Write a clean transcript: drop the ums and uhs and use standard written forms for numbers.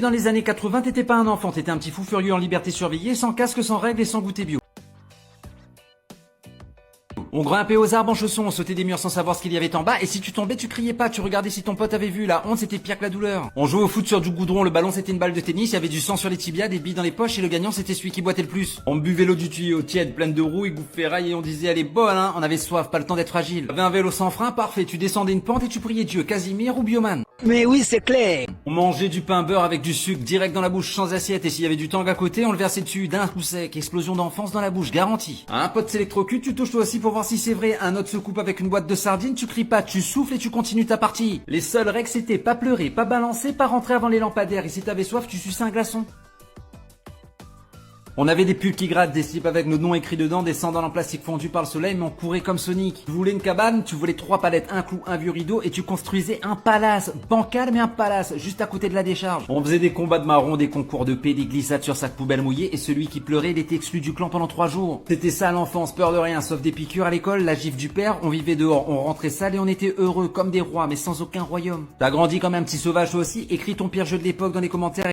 Dans les années 80, t'étais pas un enfant, t'étais un petit fou furieux en liberté surveillée, sans casque, sans règles et sans goûter bio. On grimpait aux arbres en chaussons, on sautait des murs sans savoir ce qu'il y avait en bas, et si tu tombais, tu criais pas, tu regardais si ton pote avait vu, la honte c'était pire que la douleur. On jouait au foot sur du goudron, le ballon c'était une balle de tennis, il y avait du sang sur les tibias, des billes dans les poches, et le gagnant c'était celui qui boitait le plus. On buvait l'eau du tuyau tiède, pleine de roue et goût ferraille, et on disait allez bonne hein, on avait soif, pas le temps d'être fragile. T'avais un vélo sans frein, parfait, tu descendais une pente et tu priais Dieu, Casimir ou Bioman. Mais oui, c'est clair. On mangeait du pain beurre avec du sucre direct dans la bouche sans assiette, et s'il y avait du tang à côté, on le versait dessus d'un coup sec, explosion d'enfance dans la bouche, garantie. Un pote s'électrocute, tu touches toi aussi pour voir si c'est vrai, un autre se coupe avec une boîte de sardines, tu cries pas, tu souffles et tu continues ta partie. Les seules règles c'était pas pleurer, pas balancer, pas rentrer avant les lampadaires, et si t'avais soif, tu suçais un glaçon. On avait des pulls qui grattent, des slips avec nos noms écrits dedans, des sandales en plastique fondu par le soleil, mais on courait comme Sonic. Tu voulais une cabane, tu voulais 3 palettes, un clou, un vieux rideau, et tu construisais un palace, bancal mais un palace, juste à côté de la décharge. On faisait des combats de marron, des concours de paix, des glissades sur sac poubelle mouillé, et celui qui pleurait, il était exclu du clan pendant 3 jours. C'était ça l'enfance, peur de rien, sauf des piqûres à l'école, la gifle du père, on vivait dehors, on rentrait sale et on était heureux, comme des rois, mais sans aucun royaume. T'as grandi comme un petit sauvage toi aussi, écris ton pire jeu de l'époque dans les commentaires.